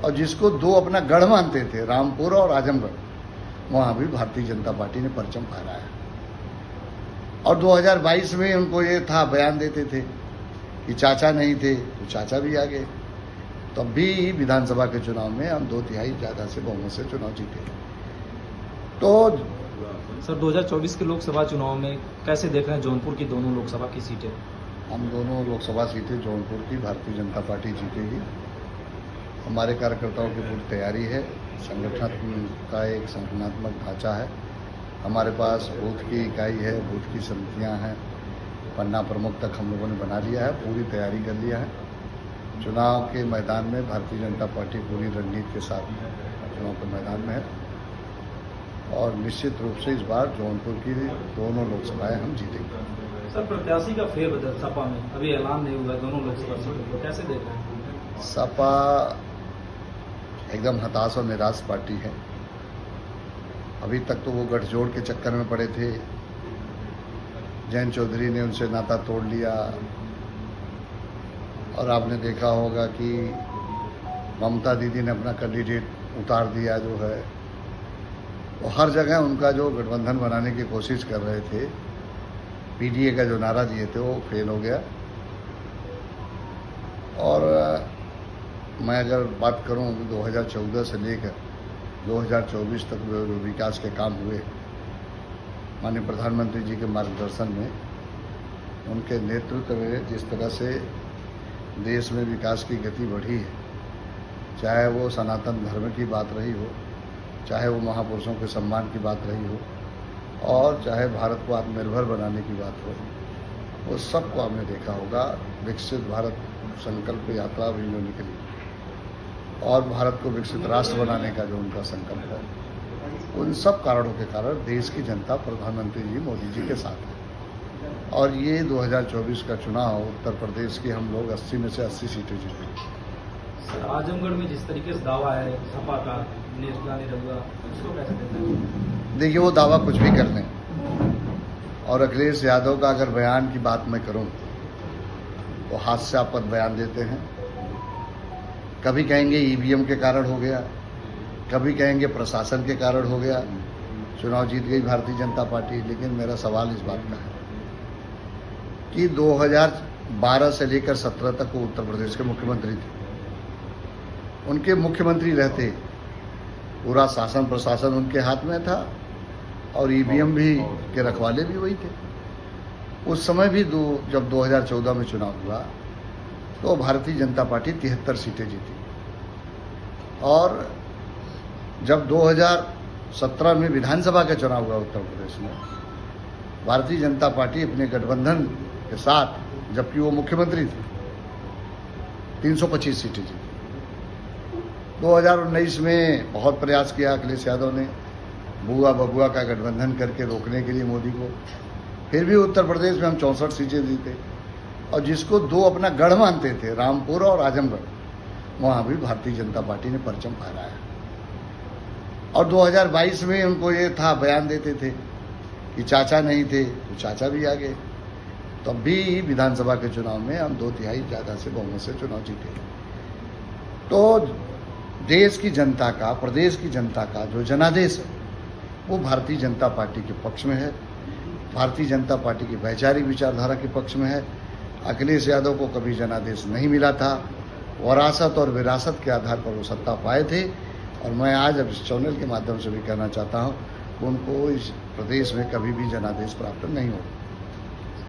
और जिसको दो अपना गढ़ मानते थे, रामपुर और आजमगढ़, वहाँ भी भारतीय जनता पार्टी ने परचम फहराया। और 2022 में उनको ये था, बयान देते थे कि चाचा नहीं थे, तो चाचा भी आ गए। तब भी विधानसभा के चुनाव में हम 2/3 ज़्यादा से बहुमत से चुनाव जीते। तो सर 2024 के लोकसभा चुनाव में कैसे देख रहे हैं जौनपुर की दोनों लोकसभा की सीटें? हम दोनों लोकसभा सीटें जौनपुर की भारतीय जनता पार्टी जीतेगी। हमारे कार्यकर्ताओं की पूरी तैयारी है। संगठन का एक संगठनात्मक ढांचा है। हमारे पास बूथ की इकाई है, बूथ की समितियां हैं, पन्ना प्रमुख तक हम लोगों ने बना लिया है, पूरी तैयारी कर लिया है। चुनाव के मैदान में भारतीय जनता पार्टी पूरी रणनीति के साथ चुनाव के मैदान में है और निश्चित रूप से इस बार जौनपुर की दोनों लोकसभाएं हम जीतेंगे। सर प्रत्याशी का फेरबदल सपा में अभी ऐलान नहीं हुआ, दोनों लोकसभा सीटों को कैसे देख रहे हैं? सपा एकदम हताश और निराश पार्टी है। अभी तक तो वो गठजोड़ के चक्कर में पड़े थे। जयंत चौधरी ने उनसे नाता तोड़ लिया और आपने देखा होगा कि ममता दीदी ने अपना कैंडिडेट उतार दिया जो है। तो हर जगह उनका जो गठबंधन बनाने की कोशिश कर रहे थे, पीडीए का जो नारा दिए थे वो फेल हो गया। और मैं अगर बात करूं 2014 से लेकर 2024 तक जो विकास के काम हुए, माननीय प्रधानमंत्री जी के मार्गदर्शन में, उनके नेतृत्व में जिस तरह से देश में विकास की गति बढ़ी है, चाहे वो सनातन धर्म की बात रही हो, चाहे वो महापुरुषों के सम्मान की बात रही हो, और चाहे भारत को आत्मनिर्भर बनाने की बात हो, वो सबको आपने देखा होगा। विकसित भारत संकल्प यात्रा भी जो निकली और भारत को विकसित राष्ट्र बनाने का जो उनका संकल्प है, उन सब कारणों के कारण देश की जनता प्रधानमंत्री जी मोदी जी के साथ है। और ये 2024 का चुनाव उत्तर प्रदेश की हम लोग 80 में से 80 सीटें जीतेंगे। सर आजमगढ़ में जिस तरीके से दावा है सपा का रहुआ, उसको कैसे देखते हैं? देखिए, वो दावा कुछ भी कर लें। और अखिलेश यादव का अगर बयान की बात मैं करूं तो हास्यास्पद बयान देते हैं। कभी कहेंगे ईवीएम के कारण हो गया, कभी कहेंगे प्रशासन के कारण हो गया, चुनाव जीत गई भारतीय जनता पार्टी। लेकिन मेरा सवाल इस बात का है कि 2012 से लेकर 17 तक वो उत्तर प्रदेश के मुख्यमंत्री थे। उनके मुख्यमंत्री रहते पूरा शासन प्रशासन उनके हाथ में था और ईवीएम भी के रखवाले भी वही थे। उस समय भी जब 2014 में चुनाव हुआ तो भारतीय जनता पार्टी 73 सीटें जीती। और जब 2017 में विधानसभा का चुनाव हुआ उत्तर प्रदेश में, भारतीय जनता पार्टी अपने गठबंधन के साथ, जबकि वो मुख्यमंत्री थे, 325 सीटें जीती। 2019 में बहुत प्रयास किया अखिलेश यादव ने बुआ बबुआ का गठबंधन करके रोकने के लिए मोदी को, फिर भी उत्तर प्रदेश में हम 64 सीटें जीते। और जिसको दो अपना गढ़ मानते थे, रामपुर और आजमगढ़, वहाँ भी भारतीय जनता पार्टी ने परचम फहराया। और 2022 में उनको ये था, बयान देते थे कि चाचा नहीं थे, तो चाचा भी आ गए। तब भी विधानसभा के चुनाव में हम 2/3 ज़्यादा से बहुमत से चुनाव जीते। तो देश की जनता का, प्रदेश की जनता का जो जनादेश है वो भारतीय जनता पार्टी के पक्ष में है, भारतीय जनता पार्टी की वैचारिक विचारधारा के पक्ष में है। अखिलेश यादव को कभी जनादेश नहीं मिला था, वरासत और विरासत के आधार पर वो सत्ता पाए थे। और मैं आज अब इस चैनल के माध्यम से भी कहना चाहता हूँ कि उनको इस प्रदेश में कभी भी जनादेश प्राप्त नहीं होगा।